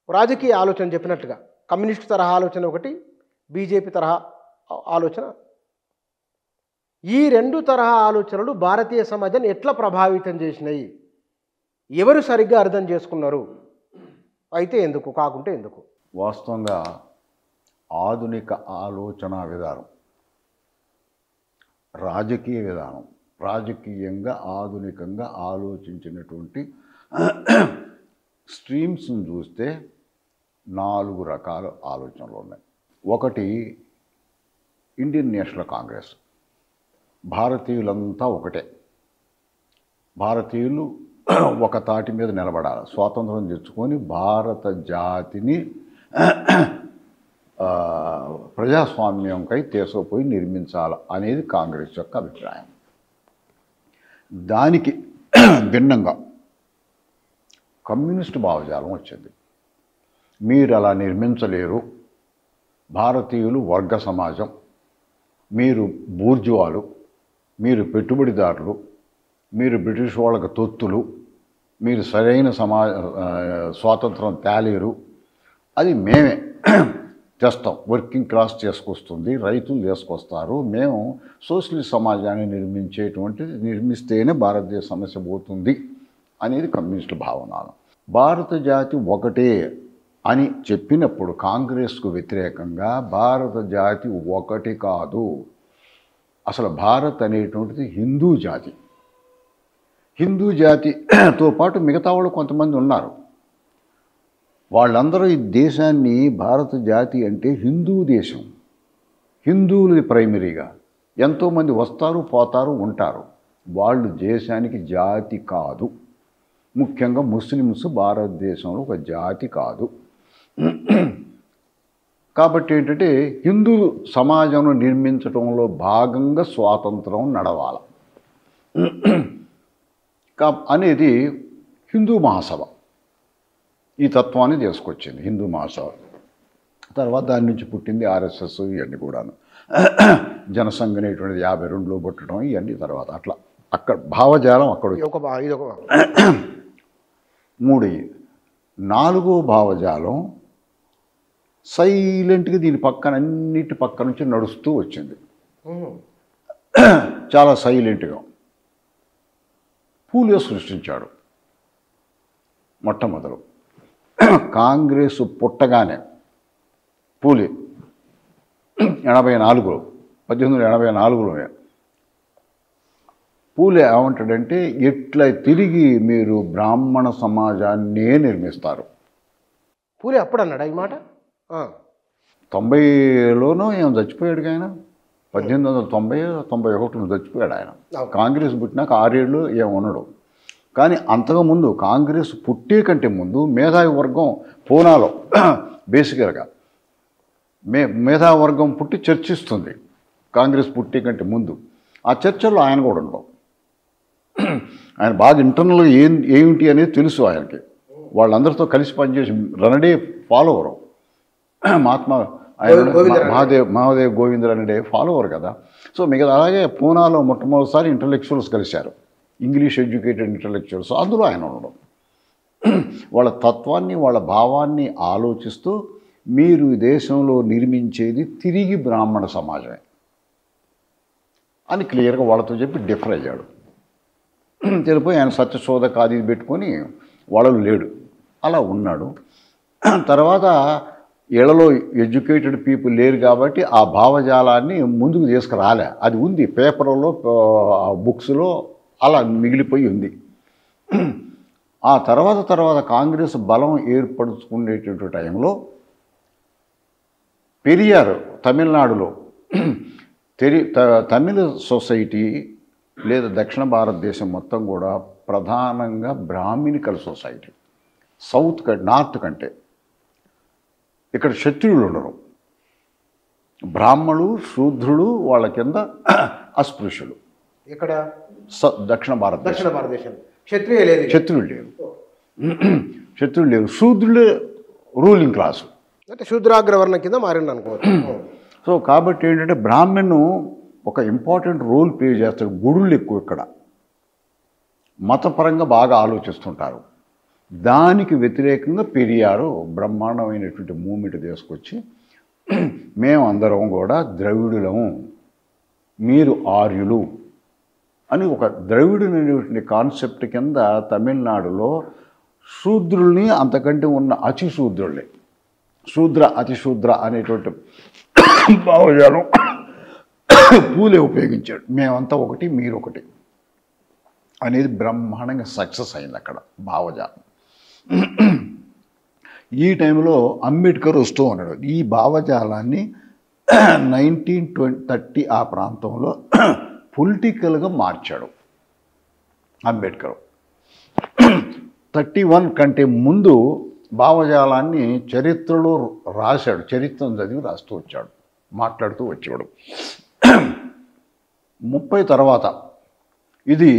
రాజకీయ ఆలోచన చెప్పినట్టుగా కమ్యూనిస్ట్ తరహా ఆలోచన ఒకటి, బీజేపీ తరహా ఆలోచన. ఈ రెండు తరహా ఆలోచనలు భారతీయ సమాజాన్ని ఎట్లా ప్రభావితం చేసినాయి? ఎవరు సరిగ్గా అర్థం చేసుకున్నారు? అయితే ఎందుకు, కాకుంటే ఎందుకు? వాస్తవంగా ఆధునిక ఆలోచన విధానం, రాజకీయ విధానం, రాజకీయంగా ఆధునికంగా ఆలోచించినటువంటి స్ట్రీమ్స్ని చూస్తే 4 రకాల ఆలోచనలు ఉన్నాయి. ఒకటి ఇండియన్ నేషనల్ కాంగ్రెస్. భారతీయులంతా ఒకటే, భారతీయులు ఒక తాటి మీద నిలబడాలి, స్వాతంత్రం తెచ్చుకొని భారత జాతిని ప్రజాస్వామ్యంకై తీసుకుపోయి నిర్మించాలి అనేది కాంగ్రెస్ యొక్క అభిప్రాయం. దానికి భిన్నంగా కమ్యూనిస్ట్ భావజాలం వచ్చింది. మీరు అలా నిర్మించలేరు, భారతీయులు వర్గ సమాజం, మీరు బూర్జువాలు, మీరు పెట్టుబడిదారులు, మీరు బ్రిటిష్ వాళ్ళకి తొత్తులు, మీరు సరైన స్వాతంత్రం తేలేరు, అది మేమే తెస్తాం, వర్కింగ్ క్లాస్ చేసుకొస్తుంది, రైతులు చేసుకొస్తారు, మేము సోషలిస్ట్ సమాజాన్ని నిర్మిస్తేనే భారతదేశ సమస్య పోతుంది అనేది కమ్యూనిస్టు భావనాలు. భారత జాతి ఒకటే అని చెప్పినప్పుడు కాంగ్రెస్కు వ్యతిరేకంగా భారత జాతి ఒకటి కాదు, అసలు భారత్ అనేటువంటిది హిందూ జాతి. హిందూ జాతితో పాటు మిగతా వాళ్ళు కొంతమంది ఉన్నారు. వాళ్ళందరూ ఈ దేశాన్ని, భారత జాతి అంటే హిందూ దేశం, హిందువులది ప్రైమరీగా, ఎంతోమంది వస్తారు పోతారు ఉంటారు, వాళ్ళు దేశానికి జాతి కాదు. ముఖ్యంగా ముస్లిమ్స్ భారతదేశంలో ఒక జాతి కాదు. కాబట్టి ఏంటంటే హిందూ సమాజం నిర్మించడంలో భాగంగా స్వాతంత్రం నడవాలి అనేది హిందూ మహాసభ ఈ తత్వాన్ని తీసుకొచ్చింది. హిందూ మహాసభ తర్వాత దాని నుంచి పుట్టింది ఆర్ఎస్ఎస్, ఇవన్నీ కూడాను. జనసంఘ్ అనేటువంటిది 52లో పుట్టడం, ఇవన్నీ తర్వాత అట్లా అక్కడ భావజాలం అక్కడ. మూడు. 4వ భావజాలం సైలెంట్గా దీని పక్కన, అన్నిటి పక్క నుంచి నడుస్తూ వచ్చింది, చాలా సైలెంట్గా. పూలే సృష్టించాడు మొట్టమొదలు. కాంగ్రెస్ పుట్టగానే పూలే 1884లో పూలే ఏమంటాడంటే, ఎట్లా తిరిగి మీరు బ్రాహ్మణ సమాజాన్నే నిర్మిస్తారు. పూలే అప్పుడు అన్నాడు ఈ మాట. 90లోనో ఏమో చచ్చిపోయాడు ఆయన, 1890-91 చచ్చిపోయాడు ఆయన. కాంగ్రెస్ పుట్టినాక 6 ఏళ్ళు ఏమో ఉన్నాడు. కానీ అంతకుముందు కాంగ్రెస్ పుట్టే కంటే ముందు మేధావి వర్గం పూనాలో బేసికల్గా మేధావి వర్గం పుట్టి చర్చిస్తుంది కాంగ్రెస్ పుట్టే కంటే ముందు. ఆ చర్చల్లో ఆయన కూడా ఉండవు. ఆయన బాగా ఇంటర్నల్గా ఏమిటి అనేది తెలుసు ఆయనకి. వాళ్ళందరితో కలిసి పనిచేసి రనడే ఫాలోవరు, మహాత్మా ఆయన మహాదేవ్ గోవింద్ రనడే ఫాలోవర్ కదా. సో మిగతా అలాగే పూనాలో మొట్టమొదటిసారి ఇంటలెక్చువల్స్ కలిశారు, ఇంగ్లీష్ ఎడ్యుకేటెడ్ ఇంటలెక్చువల్స్. అందులో ఆయన ఉండడం, వాళ్ళ తత్వాన్ని వాళ్ళ భావాన్ని ఆలోచిస్తూ మీరు ఈ దేశంలో నిర్మించేది తిరిగి బ్రాహ్మణ సమాజమే అని క్లియర్గా వాళ్ళతో చెప్పి డిఫర్ అయ్యాడు. తెలిపోయి ఆయన సత్యశోధక అది పెట్టుకొని వాళ్ళలో లేడు, అలా ఉన్నాడు. తర్వాత ఇళ్లలో ఎడ్యుకేటెడ్ పీపుల్ లేరు కాబట్టి ఆ భావజాలాన్ని ముందుకు తీసుకురాలే. అది ఉంది పేపర్లో, బుక్స్లో అలా మిగిలిపోయి ఉంది. ఆ తర్వాత కాంగ్రెస్ బలం ఏర్పరుచుకునేటువంటి టైంలో పెరియార్ తమిళనాడులో తమిళ సొసైటీ లేదా దక్షిణ భారతదేశం మొత్తం కూడా ప్రధానంగా బ్రాహ్మణికల్ సొసైటీ. నార్త్ కంటే ఇక్కడ క్షత్రియులు ఉండరు, బ్రాహ్మణులు శూద్రులు వాళ్ళ కింద అస్పృశ్యులు. ఇక్కడ దక్షిణ భారతదేశం క్షత్రియులు లేరు, శూద్రులే రూలింగ్ క్లాసు, అంటే శూద్రాగ్రవర్ణం కింద మారింది అనుకోవచ్చు. సో కాబట్టి ఏంటంటే బ్రాహ్మణు ఒక ఇంపార్టెంట్ రోల్ ప్లే చేస్తాడు. గుడులు ఎక్కువ ఇక్కడ, మతపరంగా బాగా ఆలోచిస్తుంటారు. దానికి వ్యతిరేకంగా పెరియారు బ్రహ్మాండమైనటువంటి మూమెంట్ తీసుకొచ్చి మేము అందరం కూడా ద్రవిడులము, మీరు ఆర్యులు అని ఒక ద్రవిడుని అనేటువంటి కాన్సెప్ట్ కింద తమిళనాడులో శూద్రుల్ని అంతకంటే ఉన్న అతిశూద్రుల్ని శూద్ర అతిశూద్ర అనేటువంటి భావజాలం పూలే ఉపయోగించాడు. మేమంతా ఒకటి మీరు ఒకటి అనేది బ్రహ్మాండంగా సక్సెస్ అయింది అక్కడ భావజాలం. ఈ టైంలో అంబేద్కర్ వస్తూ ఉన్నాడు. ఈ భావజాలాన్ని 1930 ఆ ప్రాంతంలో పొలిటికల్గా మార్చాడు అంబేద్కర్. 31 కంటే ముందు భావజాలాన్ని చరిత్రలో రాశాడు, చరిత్రను చదివి రాస్తూ వచ్చాడు, మాట్లాడుతూ వచ్చాడు. 30 తర్వాత ఇది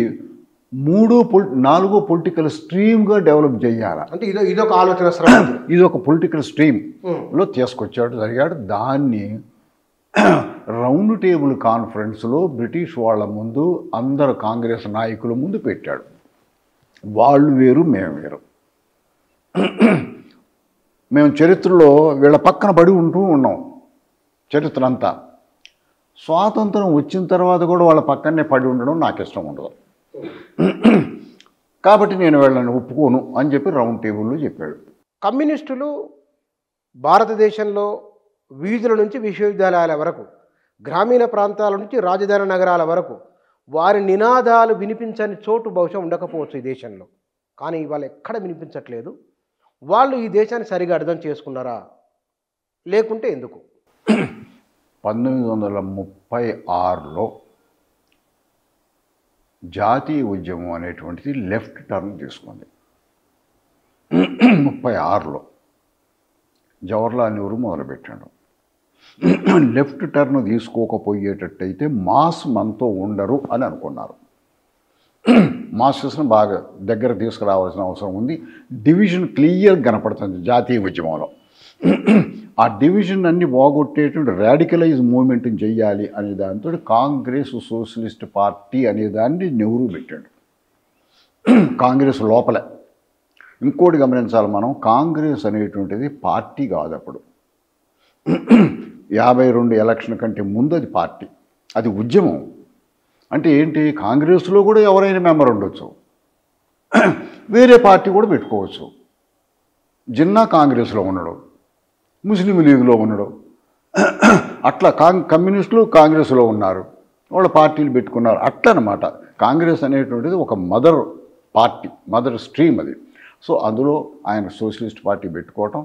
4 పొలిటికల్ స్ట్రీమ్గా డెవలప్ చేయాలి. అంటే ఇదొక ఆలోచన స్రవం, ఇది ఒక పొలిటికల్ స్ట్రీమ్లో తీసుకొచ్చాడు, జరిగాడు. దాన్ని రౌండ్ టేబుల్ కాన్ఫరెన్స్లో బ్రిటిష్ వాళ్ళ ముందు అందరు కాంగ్రెస్ నాయకుల ముందు పెట్టాడు. వాళ్ళు వేరు, మేము వేరు. మేము చరిత్రలో వీళ్ళ పక్కన పడి ఉంటూ ఉన్నాం. చరిత్ర అంతా స్వాతంత్రం వచ్చిన తర్వాత కూడా వాళ్ళ పక్కనే పడి ఉండడం నాకు ఇష్టం ఉండదు. కాబట్టి నేను వీళ్ళని ఒప్పుకోను అని చెప్పి రౌండ్ టేబుల్లో చెప్పాడు. కమ్యూనిస్టులు భారతదేశంలో వీధుల నుంచి విశ్వవిద్యాలయాల వరకు, గ్రామీణ ప్రాంతాల నుంచి రాజధాని నగరాల వరకు వారి నినాదాలు వినిపించని చోటు బహుశా ఉండకపోవచ్చు ఈ దేశంలో. కానీ ఇవాళ ఎక్కడ వినిపించట్లేదు. వాళ్ళు ఈ దేశాన్ని సరిగా అర్థం చేసుకున్నారా, లేకుంటే ఎందుకు? 1936లో జాతీయ ఉద్యమం అనేటువంటిది లెఫ్ట్ టర్న్ తీసుకుంది. 36లో జవహర్లాల్ నెహ్రూ మొదలుపెట్టాడు. లెఫ్ట్ టర్న్ తీసుకోకపోయేటట్టయితే మాస్ మనతో ఉండరు అని అనుకున్నారు. మాస్టర్స్ని బాగా దగ్గర తీసుకురావాల్సిన అవసరం ఉంది. డివిజన్ క్లియర్ కనపడుతుంది జాతీయ ఉద్యమంలో. ఆ డివిజన్ అన్ని బాగొట్టేటువంటి రాడికలైజ్ మూవ్మెంట్ని చెయ్యాలి అనే దాంతో కాంగ్రెస్ సోషలిస్ట్ పార్టీ అనే దాన్ని నెహ్రూ పెట్టాడు. కాంగ్రెస్ లోపలే. ఇంకోటి గమనించాలి మనం, కాంగ్రెస్ అనేటువంటిది పార్టీ కాదు. అప్పుడు 52 ఎలక్షన్ కంటే ముందు అది పార్టీ, అది ఉద్యమం. అంటే ఏంటి, కాంగ్రెస్లో కూడా ఎవరైనా మెంబర్ ఉండొచ్చు, వేరే పార్టీ కూడా పెట్టుకోవచ్చు. జిన్నా కాంగ్రెస్లో ఉన్నాడు, ముస్లిం లీగ్లో ఉన్నాడు, అట్లా కమ్యూనిస్టులు కాంగ్రెస్లో ఉన్నారు, వాళ్ళ పార్టీలు పెట్టుకున్నారు. అట్లా అనమాట. కాంగ్రెస్ అనేటువంటిది ఒక మదర్ పార్టీ, మదర్ స్ట్రీమ్ అది. సో అందులో ఆయన సోషలిస్ట్ పార్టీ పెట్టుకోవటం.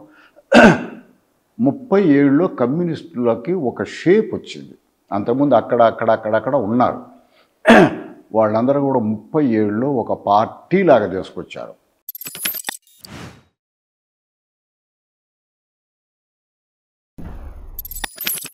37లో కమ్యూనిస్టులకి ఒక షేప్ వచ్చింది. అంతకుముందు అక్కడక్కడ ఉన్నారు. వాళ్ళందరూ కూడా 37లో ఒక పార్టీ లాగా తీసుకొచ్చారు.